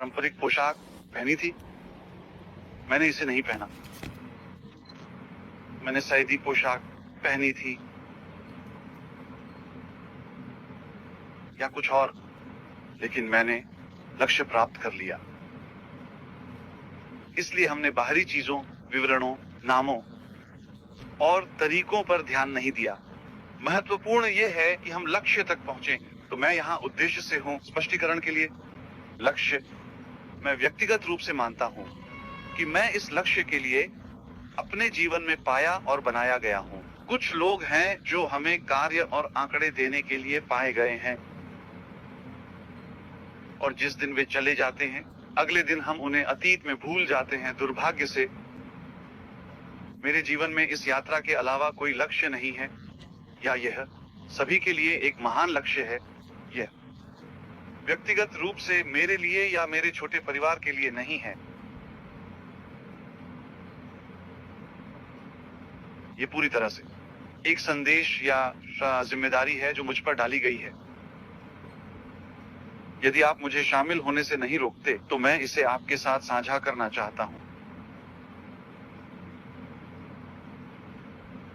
पारंपरिक पोशाक पहनी थी, मैंने इसे नहीं पहना। मैंने सैदी पोशाक पहनी थी या कुछ और, लेकिन मैंने लक्ष्य प्राप्त कर लिया। इसलिए हमने बाहरी चीजों, विवरणों, नामों और तरीकों पर ध्यान नहीं दिया। महत्वपूर्ण यह है कि हम लक्ष्य तक पहुंचे। तो मैं यहाँ उद्देश्य से हूँ स्पष्टीकरण के लिए। लक्ष्य मैं व्यक्तिगत रूप से मानता हूँ कि मैं इस लक्ष्य के लिए अपने जीवन में पाया और बनाया गया हूँ। कुछ लोग हैं जो हमें कार्य और आंकड़े देने के लिए पाए गए हैं, और जिस दिन वे चले जाते हैं अगले दिन हम उन्हें अतीत में भूल जाते हैं। दुर्भाग्य से मेरे जीवन में इस यात्रा के अलावा कोई लक्ष्य नहीं है, या यह सभी के लिए एक महान लक्ष्य है। यह व्यक्तिगत रूप से मेरे लिए या मेरे छोटे परिवार के लिए नहीं है। ये पूरी तरह से एक संदेश या जिम्मेदारी है जो मुझ पर डाली गई है। यदि आप मुझे शामिल होने से नहीं रोकते तो मैं इसे आपके साथ साझा करना चाहता हूं।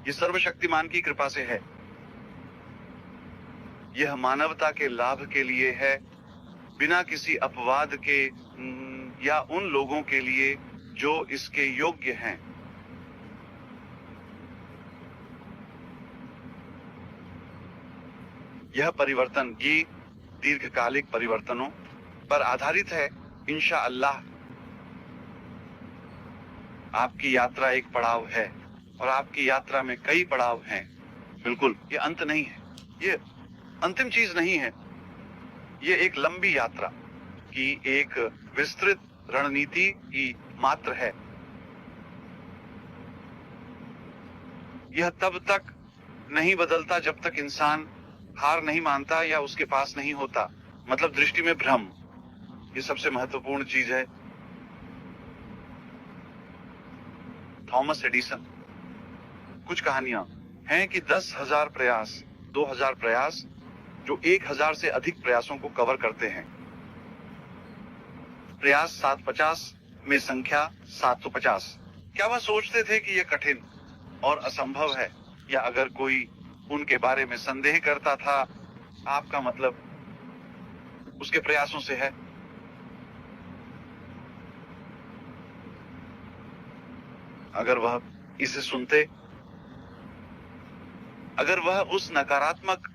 ये सर्वशक्तिमान की कृपा से है। यह मानवता के लाभ के लिए है, बिना किसी अपवाद के या उन लोगों के लिए जो इसके योग्य हैं। यह परिवर्तन ये दीर्घकालिक परिवर्तनों पर आधारित है। इंशाअल्लाह आपकी यात्रा एक पड़ाव है और आपकी यात्रा में कई पड़ाव हैं। बिल्कुल, ये अंत नहीं है, ये अंतिम चीज नहीं है। ये एक लंबी यात्रा की एक विस्तृत रणनीति की मात्र है। यह तब तक नहीं बदलता जब तक इंसान हार नहीं मानता या उसके पास नहीं होता। मतलब दृष्टि में भ्रम, ये सबसे महत्वपूर्ण चीज है। Thomas Edison. कुछ कहानियां हैं कि 10,000 प्रयास, 2,000 प्रयास जो 1,000 से अधिक प्रयासों को कवर करते हैं। प्रयास 750 में संख्या 750। क्या वह सोचते थे कि यह कठिन और असंभव है? या अगर कोई उनके बारे में संदेह करता था, आपका मतलब उसके प्रयासों से है? अगर वह इसे सुनते, अगर वह उस नकारात्मक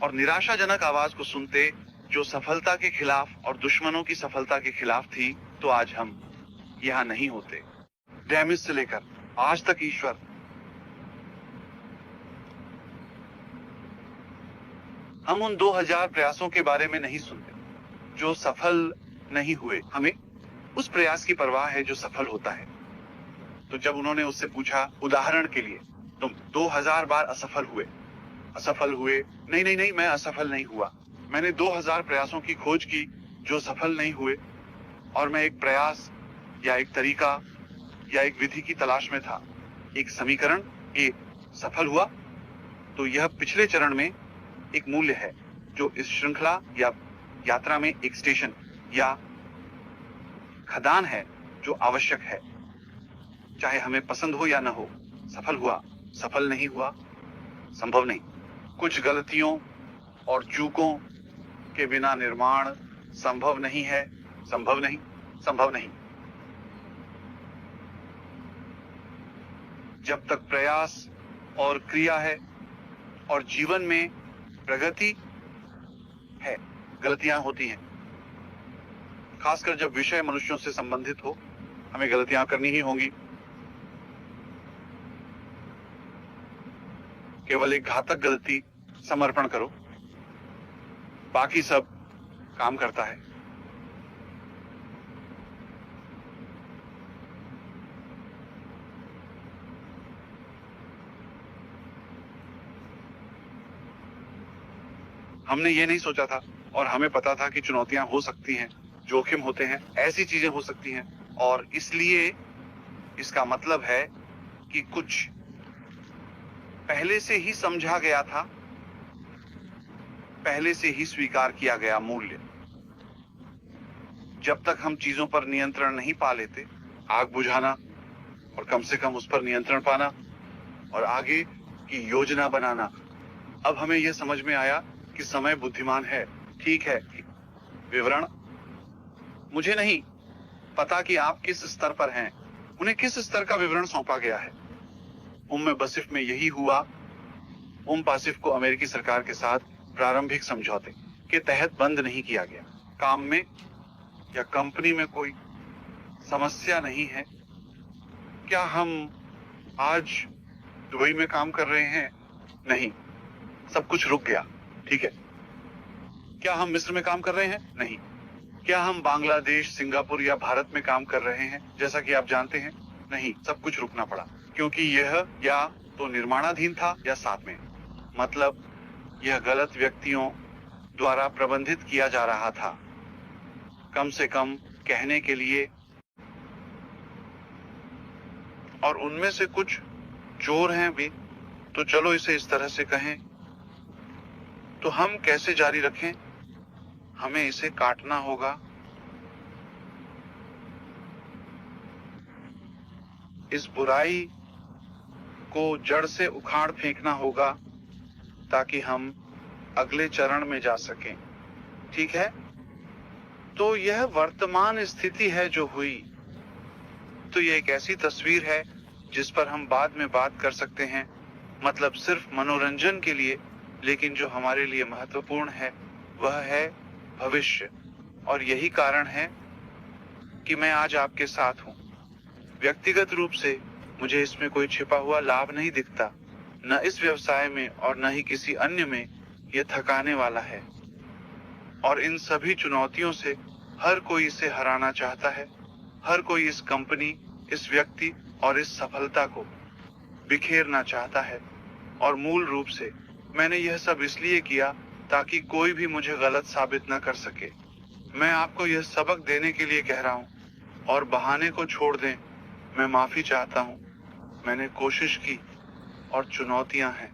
और निराशाजनक आवाज को सुनते जो सफलता के खिलाफ और दुश्मनों की सफलता के खिलाफ थी, तो आज हम यहां नहीं होते। डैमिस से लेकर आज तक ईश्वर हम उन 2,000 प्रयासों के बारे में नहीं सुनते जो सफल नहीं हुए। हमें उस प्रयास की परवाह है जो सफल होता है। तो जब उन्होंने उससे पूछा, उदाहरण के लिए तुम 2,000 बार असफल हुए, नहीं नहीं नहीं, मैं असफल नहीं हुआ। मैंने 2,000 प्रयासों की खोज की जो सफल नहीं हुए, और मैं एक प्रयास या एक तरीका या एक विधि की तलाश में था, एक समीकरण कि सफल हुआ तो यह पिछले चरण में एक मूल्य है जो इस श्रृंखला या यात्रा में एक स्टेशन या खदान है जो आवश्यक है, चाहे हमें पसंद हो या न हो। सफल हुआ, सफल नहीं हुआ, संभव नहीं। कुछ गलतियों और चूकों के बिना निर्माण संभव नहीं है, संभव नहीं, संभव नहीं। जब तक प्रयास और क्रिया है और जीवन में प्रगति है, गलतियां होती हैं। खासकर जब विषय मनुष्यों से संबंधित हो, हमें गलतियां करनी ही होंगी। केवल एक घातक गलती, समर्पण करो, बाकी सब काम करता है। हमने ये नहीं सोचा था, और हमें पता था कि चुनौतियां हो सकती हैं, जोखिम होते हैं, ऐसी चीजें हो सकती हैं, और इसलिए इसका मतलब है कि कुछ पहले से ही समझा गया था, पहले से ही स्वीकार किया गया मूल्य। जब तक हम चीजों पर नियंत्रण नहीं पा लेते, आग बुझाना और कम से कम उस पर नियंत्रण पाना और आगे की योजना बनाना। अब हमें यह समझ में आया कि समय बुद्धिमान है। ठीक है, विवरण मुझे नहीं पता कि आप किस स्तर पर हैं, उन्हें किस स्तर का विवरण सौंपा गया है। बसिफ में यही हुआ। बासिफ को अमेरिकी सरकार के साथ प्रारंभिक समझौते के तहत बंद नहीं किया गया। काम में या कंपनी में कोई समस्या नहीं है। क्या हम आज दुबई में काम कर रहे हैं? नहीं, सब कुछ रुक गया। ठीक है। क्या हम मिस्र में काम कर रहे हैं? नहीं। क्या हम बांग्लादेश, सिंगापुर या भारत में काम कर रहे हैं, जैसा कि आप जानते हैं? नहीं, सब कुछ रुकना पड़ा, क्योंकि यह या तो निर्माणाधीन था या साथ में, मतलब यह गलत व्यक्तियों द्वारा प्रबंधित किया जा रहा था। कम से कम कहने के लिए, और उनमें से कुछ चोर हैं भी, तो चलो इसे इस तरह से कहें। तो हम कैसे जारी रखें? हमें इसे काटना होगा। इस बुराई को जड़ से उखाड़ फेंकना होगा ताकि हम अगले चरण में जा सकें। ठीक है? तो यह वर्तमान स्थिति है जो हुई। तो यह एक ऐसी तस्वीर है जिस पर हम बाद में बात कर सकते हैं, मतलब सिर्फ मनोरंजन के लिए, लेकिन जो हमारे लिए महत्वपूर्ण है वह है भविष्य। और यही कारण है कि मैं आज आपके साथ हूं। व्यक्तिगत रूप से मुझे इसमें कोई छिपा हुआ लाभ नहीं दिखता, न इस व्यवसाय में और न ही किसी अन्य में। यह थकाने वाला है और इन सभी चुनौतियों से हर कोई इसे हराना चाहता है। हर कोई इस कंपनी, इस व्यक्ति और इस सफलता को बिखेरना चाहता है। और मूल रूप से मैंने यह सब इसलिए किया ताकि कोई भी मुझे गलत साबित न कर सके। मैं आपको यह सबक देने के लिए कह रहा हूं और बहाने को छोड़ दें। मैं माफी चाहता हूं। मैंने कोशिश की और चुनौतियां हैं।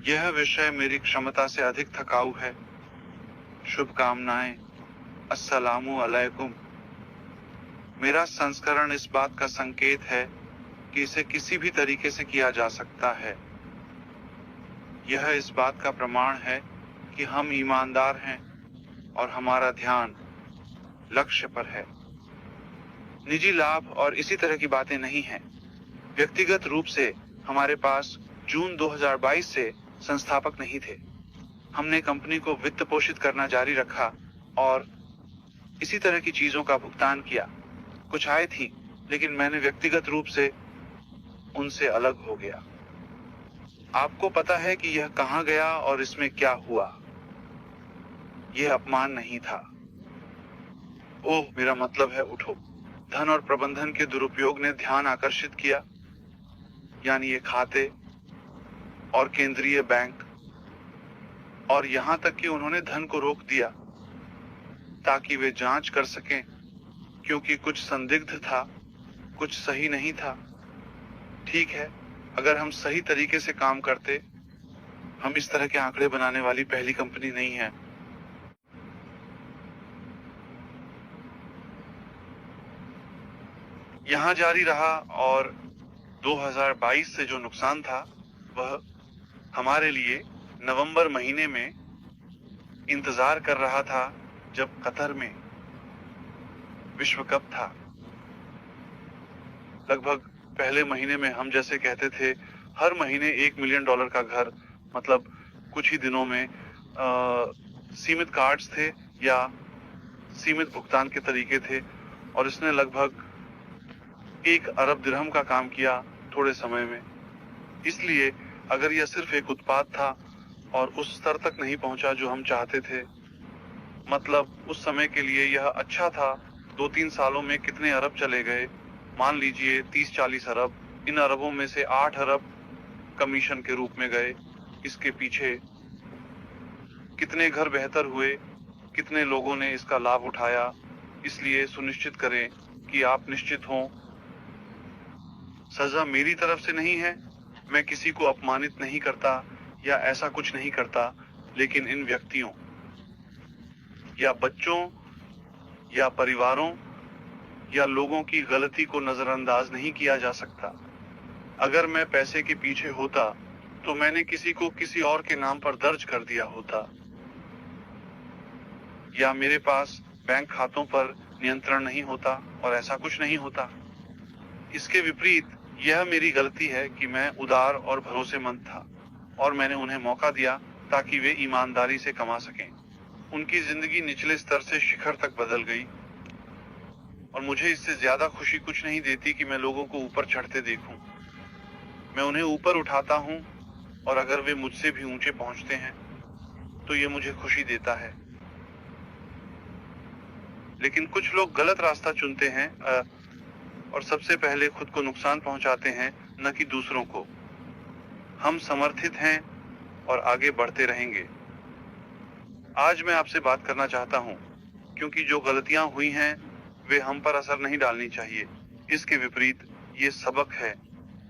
यह विषय मेरी क्षमता से अधिक थकाऊ है। शुभकामनाएं। अस्सलामु अलैकुम। मेरा संस्करण इस बात का संकेत है कि इसे किसी भी तरीके से किया जा सकता है। यह इस बात का प्रमाण है कि हम ईमानदार हैं और हमारा ध्यान लक्ष्य पर है। निजी लाभ और इसी तरह की बातें नहीं हैं। व्यक्तिगत रूप से हमारे पास जून 2022 से संस्थापक नहीं थे। हमने कंपनी को वित्त पोषित करना जारी रखा और इसी तरह की चीजों का भुगतान किया। कुछ आय थी, लेकिन मैंने व्यक्तिगत रूप से उनसे अलग हो गया। आपको पता है कि यह कहां गया और इसमें क्या हुआ? यह अपमान नहीं था। ओह, मेरा मतलब है उठो। धन और प्रबंधन के दुरुपयोग ने ध्यान आकर्षित किया, यानी ये खाते और केंद्रीय बैंक, और यहां तक कि उन्होंने धन को रोक दिया ताकि वे जांच कर सकें, क्योंकि कुछ संदिग्ध था, कुछ सही नहीं था। ठीक है, अगर हम सही तरीके से काम करते, हम इस तरह के आंकड़े बनाने वाली पहली कंपनी नहीं है। यहां जारी रहा और 2022 से जो नुकसान था वह हमारे लिए नवंबर महीने में इंतजार कर रहा था, जब कतर में विश्व कप था। लगभग पहले महीने में हम जैसे कहते थे हर महीने $1 मिलियन का घर, मतलब कुछ ही दिनों में सीमित कार्ड्स थे या सीमित भुगतान के तरीके थे, और इसने लगभग 1 अरब दिरहम का काम किया थोड़े समय में। इसलिए अगर यह सिर्फ एक उत्पाद था और उस स्तर तक नहीं पहुंचा जो हम चाहते थे, मतलब उस समय के लिए यह अच्छा था। 2-3 सालों में कितने अरब चले गए? मान लीजिए 30-40 अरब। इन अरबों में से 8 अरब कमीशन के रूप में गए। इसके पीछे कितने घर बेहतर हुए, कितने लोगों ने इसका लाभ उठाया। इसलिए सुनिश्चित करें कि आप निश्चित हों। सजा मेरी तरफ से नहीं है, मैं किसी को अपमानित नहीं करता या ऐसा कुछ नहीं करता, लेकिन इन व्यक्तियों या बच्चों या परिवारों या लोगों की गलती को नजरअंदाज नहीं किया जा सकता। अगर मैं पैसे के पीछे होता तो मैंने किसी को किसी और के नाम पर दर्ज कर दिया होता, या मेरे पास बैंक खातों पर नियंत्रण नहीं होता और ऐसा कुछ नहीं होता। इसके विपरीत यह मेरी गलती है कि मैं उदार और भरोसेमंद था और मैंने उन्हें मौका दिया ताकि वे ईमानदारी से कमा सकें। उनकी जिंदगी निचले स्तर से शिखर तक बदल गई और मुझे इससे ज्यादा खुशी कुछ नहीं देती कि मैं लोगों को ऊपर चढ़ते देखूं। मैं उन्हें ऊपर उठाता हूं और अगर वे मुझसे भी ऊंचे पहुंचते हैं तो ये मुझे खुशी देता है। लेकिन कुछ लोग गलत रास्ता चुनते हैं और सबसे पहले खुद को नुकसान पहुंचाते हैं, न कि दूसरों को। हम समर्थित हैं और आगे बढ़ते रहेंगे। आज मैं आपसे बात करना चाहता हूं क्योंकि जो गलतियां हुई हैं वे हम पर असर नहीं डालनी चाहिए। इसके विपरीत ये सबक है।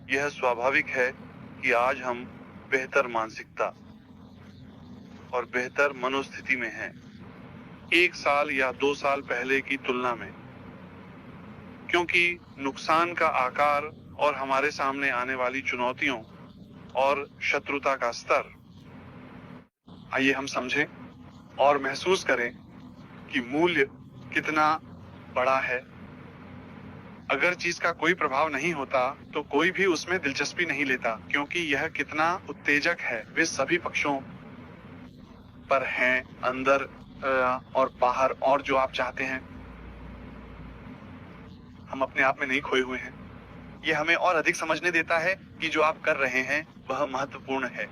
यह स्वाभाविक है कि आज हम बेहतर मानसिकता और बेहतर मनोस्थिति में हैं 1 साल या 2 साल पहले की तुलना में, क्योंकि नुकसान का आकार और हमारे सामने आने वाली चुनौतियों और शत्रुता का स्तर, आइए हम समझें और महसूस करें कि मूल्य कितना बड़ा है। अगर चीज का कोई प्रभाव नहीं होता तो कोई भी उसमें दिलचस्पी नहीं लेता, क्योंकि यह कितना उत्तेजक है। वे सभी पक्षों पर हैं, अंदर और बाहर, और जो आप चाहते हैं। हम अपने आप में नहीं खोए हुए हैं। यह हमें और अधिक समझने देता है कि जो आप कर रहे हैं वह महत्वपूर्ण है।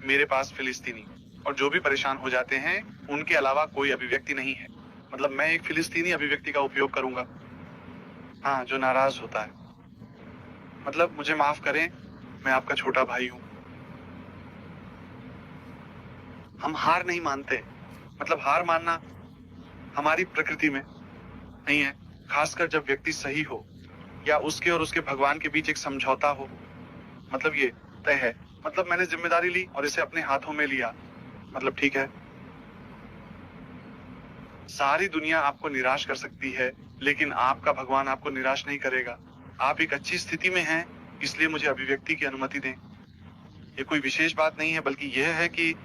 मेरे पास फिलिस्तीनी और जो भी परेशान हो जाते हैं उनके अलावा कोई अभिव्यक्ति नहीं है। मतलब मैं एक फिलिस्तीनी अभिव्यक्ति का उपयोग करूंगा, हाँ, जो नाराज होता है। मतलब मुझे माफ करें, मैं आपका छोटा भाई हूं। हम हार नहीं मानते। मतलब हार मानना हमारी प्रकृति में नहीं है, खासकर जब व्यक्ति सही हो या उसके और उसके भगवान के बीच एक समझौता हो। मतलब ये तय है, मतलब मैंने जिम्मेदारी ली और इसे अपने हाथों में लिया। मतलब ठीक है, सारी दुनिया आपको निराश कर सकती है लेकिन आपका भगवान आपको निराश नहीं करेगा। आप एक अच्छी स्थिति में हैं, इसलिए मुझे अभिव्यक्ति की अनुमति दें। ये कोई विशेष बात नहीं है, बल्कि यह है कि,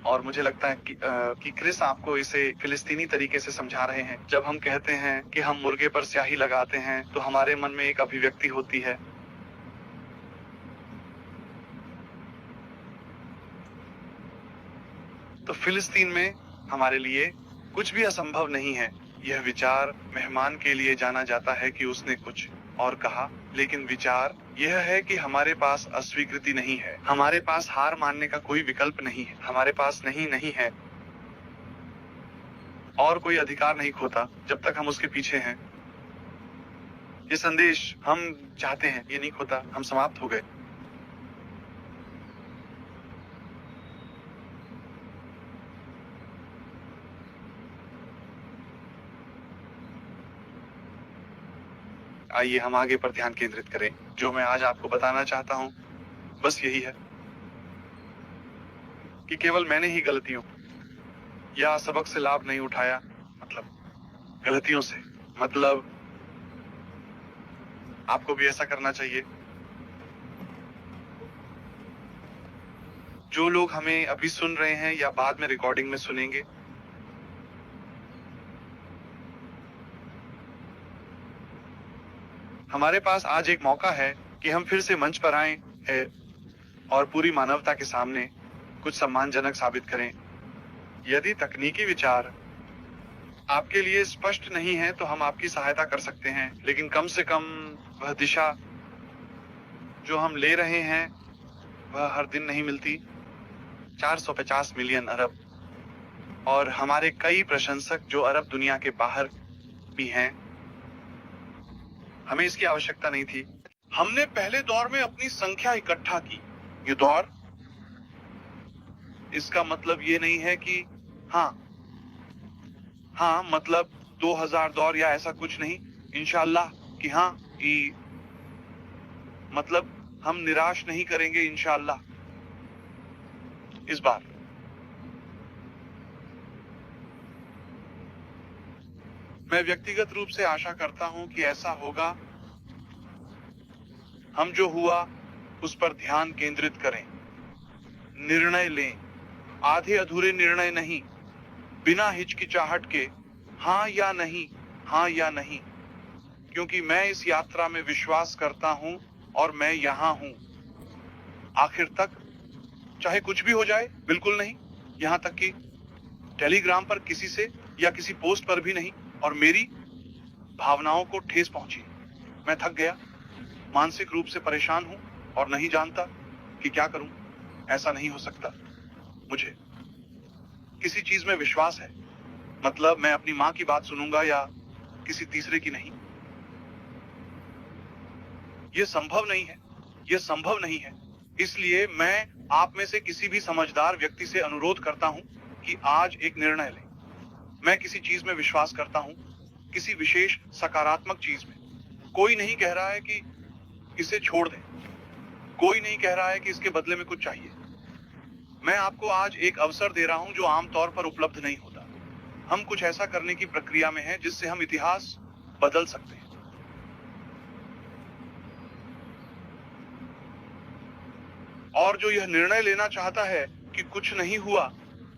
और मुझे लगता है कि क्रिस आपको इसे फिलिस्तीनी तरीके से समझा रहे हैं। जब हम कहते हैं कि हम मुर्गे पर स्याही लगाते हैं तो हमारे मन में एक अभिव्यक्ति होती है। तो फिलिस्तीन में हमारे लिए कुछ भी असंभव नहीं है। यह विचार मेहमान के लिए जाना जाता है कि उसने कुछ और कहा, लेकिन विचार यह है कि हमारे पास अस्वीकृति नहीं है, हमारे पास हार मानने का कोई विकल्प नहीं है, हमारे पास नहीं है और कोई अधिकार नहीं खोता जब तक हम उसके पीछे हैं। ये संदेश हम चाहते हैं, ये नहीं खोता, हम समाप्त हो गए। आइए हम आगे पर ध्यान केंद्रित करें। जो मैं आज आपको बताना चाहता हूं बस यही है कि केवल मैंने ही गलतियों या सबक से लाभ नहीं उठाया। मतलब गलतियों से, मतलब आपको भी ऐसा करना चाहिए। जो लोग हमें अभी सुन रहे हैं या बाद में रिकॉर्डिंग में सुनेंगे, हमारे पास आज एक मौका है कि हम फिर से मंच पर आएं और पूरी मानवता के सामने कुछ सम्मानजनक साबित करें। यदि तकनीकी विचार आपके लिए स्पष्ट नहीं है तो हम आपकी सहायता कर सकते हैं, लेकिन कम से कम वह दिशा जो हम ले रहे हैं वह हर दिन नहीं मिलती। 450 मिलियन अरब और हमारे कई प्रशंसक जो अरब दुनिया के बाहर भी हैं। हमें इसकी आवश्यकता नहीं थी। हमने पहले दौर में अपनी संख्या इकट्ठा की। ये दौर, इसका मतलब ये नहीं है कि हाँ मतलब 2000 दौर या ऐसा कुछ नहीं। इंशाअल्लाह कि हाँ, कि मतलब हम निराश नहीं करेंगे इंशाअल्लाह इस बार। मैं व्यक्तिगत रूप से आशा करता हूं कि ऐसा होगा। हम जो हुआ उस पर ध्यान केंद्रित करें, निर्णय लें, आधे अधूरे निर्णय नहीं, बिना हिचकिचाहट के हाँ या नहीं, हाँ या नहीं, क्योंकि मैं इस यात्रा में विश्वास करता हूं और मैं यहां हूं आखिर तक, चाहे कुछ भी हो जाए। बिल्कुल नहीं, यहां तक कि टेलीग्राम पर किसी से या किसी पोस्ट पर भी नहीं, और मेरी भावनाओं को ठेस पहुंची। मैं थक गया, मानसिक रूप से परेशान हूं और नहीं जानता कि क्या करूं। ऐसा नहीं हो सकता। मुझे किसी चीज में विश्वास है, मतलब मैं अपनी मां की बात सुनूंगा या किसी तीसरे की नहीं। यह संभव नहीं है, यह संभव नहीं है। इसलिए मैं आप में से किसी भी समझदार व्यक्ति से अनुरोध करता हूं कि आज एक निर्णय लें। मैं किसी चीज में विश्वास करता हूं, किसी विशेष सकारात्मक चीज में। कोई नहीं कह रहा है कि इसे छोड़ दें, कोई नहीं कह रहा है कि इसके बदले में कुछ चाहिए। मैं आपको आज एक अवसर दे रहा हूं जो आमतौर पर उपलब्ध नहीं होता। हम कुछ ऐसा करने की प्रक्रिया में हैं जिससे हम इतिहास बदल सकते हैं। और जो यह निर्णय लेना चाहता है कि कुछ नहीं हुआ,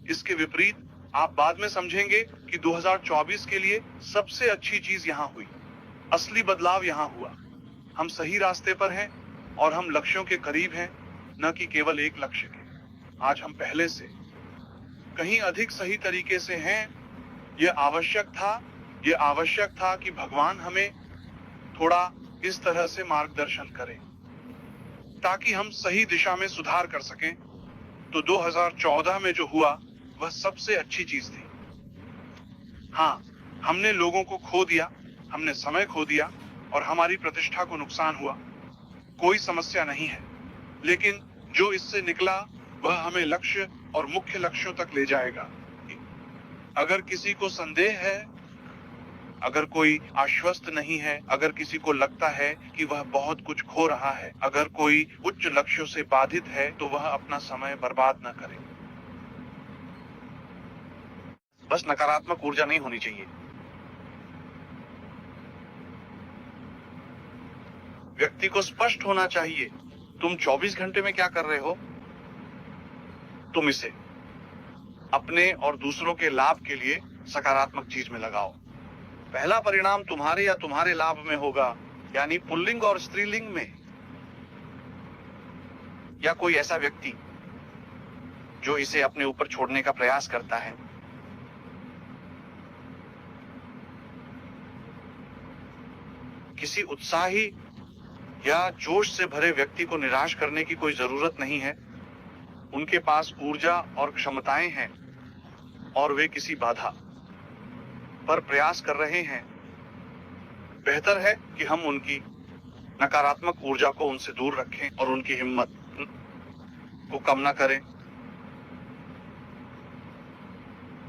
इसके विपरीत आप बाद में समझेंगे कि 2024 के लिए सबसे अच्छी चीज यहां हुई, असली बदलाव यहां हुआ। हम सही रास्ते पर हैं और हम लक्ष्यों के करीब हैं, न कि केवल एक लक्ष्य के। आज हम पहले से कहीं अधिक सही तरीके से हैं। यह आवश्यक था कि भगवान हमें थोड़ा इस तरह से मार्गदर्शन करे ताकि हम सही दिशा में सुधार कर सकें। तो 2014 में जो हुआ वह सबसे अच्छी चीज थी। हाँ, हमने लोगों को खो दिया, हमने समय खो दिया और हमारी प्रतिष्ठा को नुकसान हुआ। कोई समस्या नहीं है, लेकिन जो इससे निकला वह हमें लक्ष्य और मुख्य लक्ष्यों तक ले जाएगा। अगर किसी को संदेह है, अगर कोई आश्वस्त नहीं है, अगर किसी को लगता है कि वह बहुत कुछ खो रहा है, अगर कोई उच्च लक्ष्यों से बाधित है, तो वह अपना समय बर्बाद न करे। बस नकारात्मक ऊर्जा नहीं होनी चाहिए। व्यक्ति को स्पष्ट होना चाहिए, तुम 24 घंटे में क्या कर रहे हो। तुम इसे अपने और दूसरों के लाभ के लिए सकारात्मक चीज में लगाओ। पहला परिणाम तुम्हारे या तुम्हारे लाभ में होगा, यानी पुल्लिंग और स्त्रीलिंग में। या कोई ऐसा व्यक्ति जो इसे अपने ऊपर छोड़ने का प्रयास करता है। किसी उत्साही या जोश से भरे व्यक्ति को निराश करने की कोई जरूरत नहीं है। उनके पास ऊर्जा और क्षमताएं हैं और वे किसी बाधा पर प्रयास कर रहे हैं। बेहतर है कि हम उनकी नकारात्मक ऊर्जा को उनसे दूर रखें और उनकी हिम्मत को कम न करें।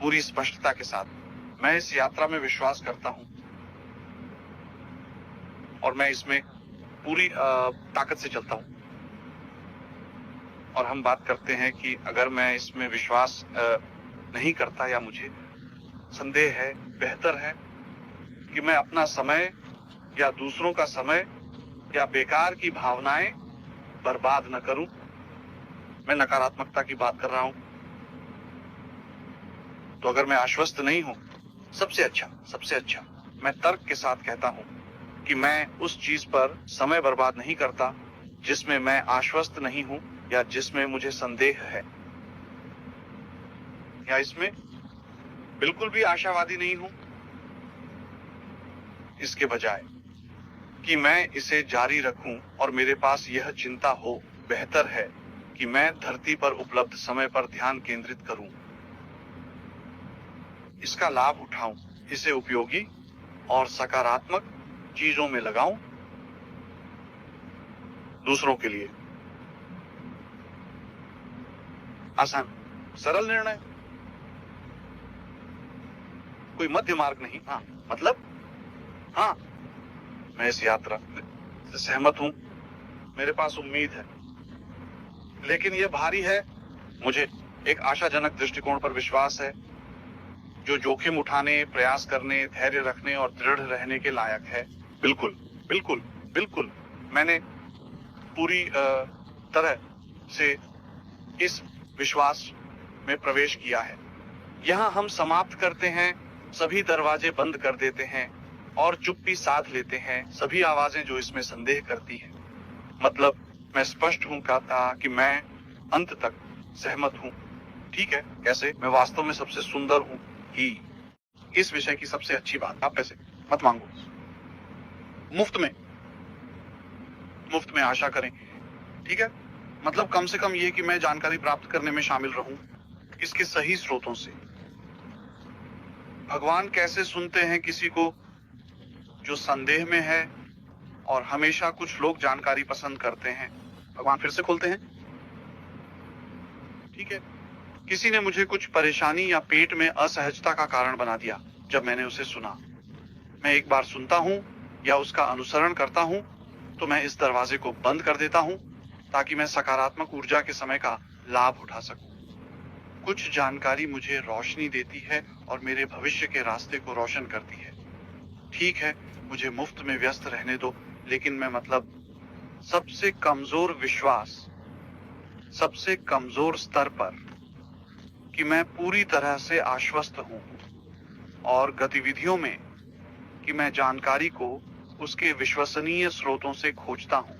पूरी स्पष्टता के साथ मैं इस यात्रा में विश्वास करता हूं और मैं इसमें पूरी ताकत से चलता हूं। और हम बात करते हैं कि अगर मैं इसमें विश्वास नहीं करता या मुझे संदेह है, बेहतर है कि मैं अपना समय या दूसरों का समय या बेकार की भावनाएं बर्बाद न करूं। मैं नकारात्मकता की बात कर रहा हूं। तो अगर मैं आश्वस्त नहीं हूं, सबसे अच्छा मैं तर्क के साथ कहता हूं कि मैं उस चीज पर समय बर्बाद नहीं करता जिसमें मैं आश्वस्त नहीं हूं या जिसमें मुझे संदेह है, या इसमें बिल्कुल भी आशावादी नहीं हूं। इसके बजाय कि मैं इसे जारी रखूं और मेरे पास यह चिंता हो, बेहतर है कि मैं धरती पर उपलब्ध समय पर ध्यान केंद्रित करूं, इसका लाभ उठाऊं, इसे उपयोगी और सकारात्मक चीजों में लगाऊं दूसरों के लिए। आसान, सरल निर्णय, कोई मध्य मार्ग नहीं। हाँ, मैं इस यात्रा से सहमत हूं, मेरे पास उम्मीद है, लेकिन यह भारी है। मुझे एक आशाजनक दृष्टिकोण पर विश्वास है जो जोखिम उठाने, प्रयास करने, धैर्य रखने और दृढ़ रहने के लायक है। बिल्कुल, बिल्कुल, बिल्कुल। मैंने पूरी तरह से इस विश्वास में प्रवेश किया है। यहाँ हम समाप्त करते हैं, सभी दरवाजे बंद कर देते हैं और चुप्पी साध लेते हैं सभी आवाजें जो इसमें संदेह करती हैं। मतलब मैं स्पष्ट हूं कहता कि मैं अंत तक सहमत हूं। ठीक है, कैसे? मैं वास्तव में सबसे सुंदर हूं ही इस विषय की सबसे अच्छी बात। आप पैसे मत मांगो, मुफ्त में आशा करें। ठीक है, मतलब कम से कम ये कि मैं जानकारी प्राप्त करने में शामिल रहूं इसके सही स्रोतों से। भगवान कैसे सुनते हैं किसी को जो संदेह में है, और हमेशा कुछ लोग जानकारी पसंद करते हैं। भगवान फिर से खोलते हैं। ठीक है, किसी ने मुझे कुछ परेशानी या पेट में असहजता का कारण बना दिया जब मैंने उसे सुना। मैं एक बार सुनता हूं या उसका अनुसरण करता हूं तो मैं इस दरवाजे को बंद कर देता हूं ताकि मैं सकारात्मक ऊर्जा के समय का लाभ उठा सकूं। कुछ जानकारी मुझे रोशनी देती है और मेरे भविष्य के रास्ते को रोशन करती है। ठीक है, मुझे मुफ्त में व्यस्त रहने दो, लेकिन मैं मतलब सबसे कमजोर विश्वास, सबसे कमजोर स्तर पर कि मैं पूरी तरह से आश्वस्त हूं, और गतिविधियों में कि मैं जानकारी को उसके विश्वसनीय स्रोतों से खोजता हूं।